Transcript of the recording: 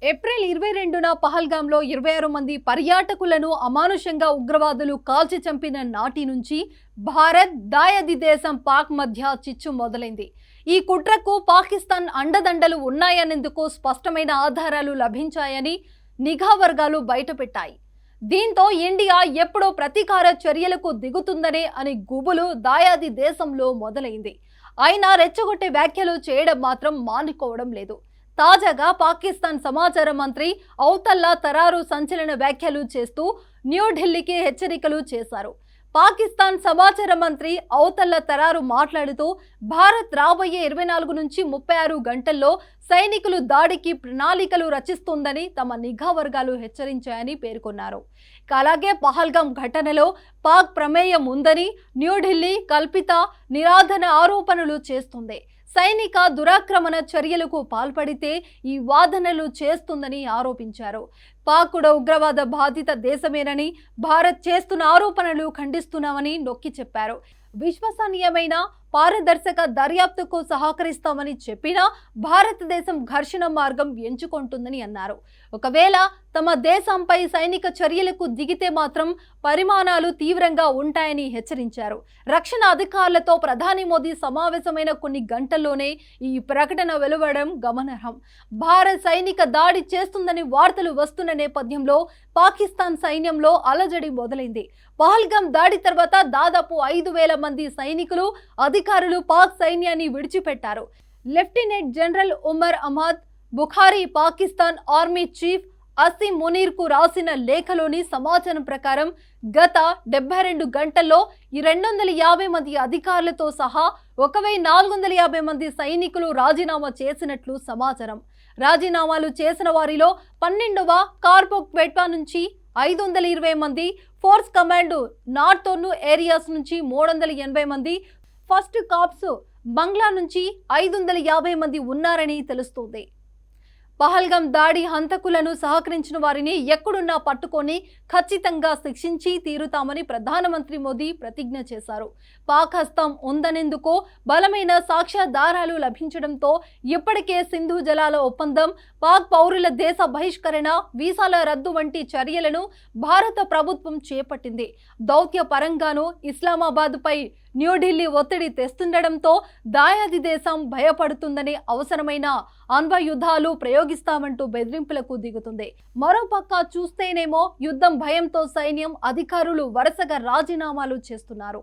April 22న పహల్గాంలో 26 మంది పర్యాటకులను అమానుషంగా ఉగ్రవాదులు కాల్చి చంపిన నాటి నుంచి భారత్, దాయాది దేశం పాక్ మధ్య చిచ్చు మొదలైంది. ఈ కుట్రకు పాకిస్తాన్ అండదండలు ఉన్నాయనేందుకు స్పష్టమైన ఆధారాలు లభించాయని నిఘా వర్గాలు బయటపెట్టాయి. దీంతో ఇండియా ఎప్పుడో ప్రతీకార చర్యలకు దిగుతుందనే అని గుబులు దాయాది దేశంలో మొదలైంది. అయినా రెచ్చగొట్టే వ్యాఖ్యలు చేయడం మాత్రం మానుకోవడం లేదు. తాజాగా పాకిస్తాన్ సమాచార మంత్రి ఔతల్లా తరారు సంచలన వ్యాఖ్యలు చేస్తూ న్యూఢిల్లీకి హెచ్చరికలు చేశారు. పాకిస్తాన్ సమాచార మంత్రి ఔతల్లా తరారు మాట్లాడుతూ భారత్ రాబోయే 24 నుంచి 36 గంటల్లో సైనికులు దాడికి ప్రణాళికలు రచిస్తుందని తమ నిఘా వర్గాలు హెచ్చరించాయని పేర్కొన్నారు. అలాగే పహల్గాం ఘటనలో పాక్ ప్రమేయం ఉందని న్యూఢిల్లీ కల్పిత నిరాధన ఆరోపణలు చేస్తుంది. సైనిక దురాక్రమణ చర్యలకు పాల్పడితే ఈ వాదనలు చేస్తుందని ఆరోపించారు. పాక్ కూడా ఉగ్రవాద బాధిత దేశమేనని, భారత్ చేస్తున్న ఆరోపణలు ఖండిస్తున్నామని నొక్కి చెప్పారు. విశ్వసనీయమైన పారదర్శక దర్యాప్తుకు సహకరిస్తామని చెప్పినా భారతదేశం ఘర్షణ మార్గం ఎంచుకుంటుందని అన్నారు. ఒకవేళ తమ దేశంపై సైనిక చర్యలకు దిగితే మాత్రం పరిమాణాలు తీవ్రంగా ఉంటాయని హెచ్చరించారు. రక్షణ అధికారులతో ప్రధాని మోదీ సమావేశమైన కొన్ని గంటల్లోనే ఈ ప్రకటన వెలువడడం గమనార్హం. భారత్ సైనిక దాడి చేస్తుందని వార్తలు వస్తున్న నేపథ్యంలో పాకిస్తాన్ సైన్యంలో అలజడి మొదలైంది. పహల్గాం దాడి తర్వాత దాదాపు 5,000 మంది సైనికులు, అధికారులు పాక్ సైన్యాన్ని విడిచిపెట్టారు. Lieutenant general Umar Ahmed Bukhari Pakistan army chief Asim మునీర్కు రాసిన లేఖలోని సమాచారం ప్రకారం గత 72 గంటల్లో 250 మంది అధికారులతో సహా 1,450 మంది సైనికులు రాజీనామా చేసినట్లు సమాచారం. రాజీనామాలు చేసిన వారిలో 12వ కార్పోక్వెట్వా నుంచి 520 మంది, ఫోర్స్ కమాండ్ నార్తోర్న్ ఏరియాస్ నుంచి 380 మంది, ఫస్ట్ కార్ప్స్ బంగ్లా నుంచి 550 మంది ఉన్నారని తెలుస్తోంది. పహల్గాం దాడి హంతకులను సహకరించిన వారిని ఎక్కడున్నా పట్టుకొని ఖచ్చితంగా శిక్షించి తీరుతామని ప్రధానమంత్రి మోదీ ప్రతిజ్ఞ చేశారు. పాక్ హస్తం ఉందనేందుకు బలమైన సాక్ష్యాధారాలు లభించడంతో ఇప్పటికే సింధు జలాల ఒప్పందం, పాక్ పౌరుల దేశ బహిష్కరణ, వీసాల రద్దు వంటి చర్యలను భారత ప్రభుత్వం చేపట్టింది. దౌత్య పరంగానూ ఇస్లామాబాద్ పై న్యూఢిల్లీ ఒత్తిడి తెస్తుండటంతో దాయాది దేశం భయపడుతుందని అవసరమైన అణ్వాయుధాలు ప్రయోగిస్తామంటూ బెదిరింపులకు దిగుతుంది. మరోపక్క చూస్తేనేమో యుద్ధం భయంతో సైన్యం, అధికారులు వరుసగా రాజీనామాలు చేస్తున్నారు.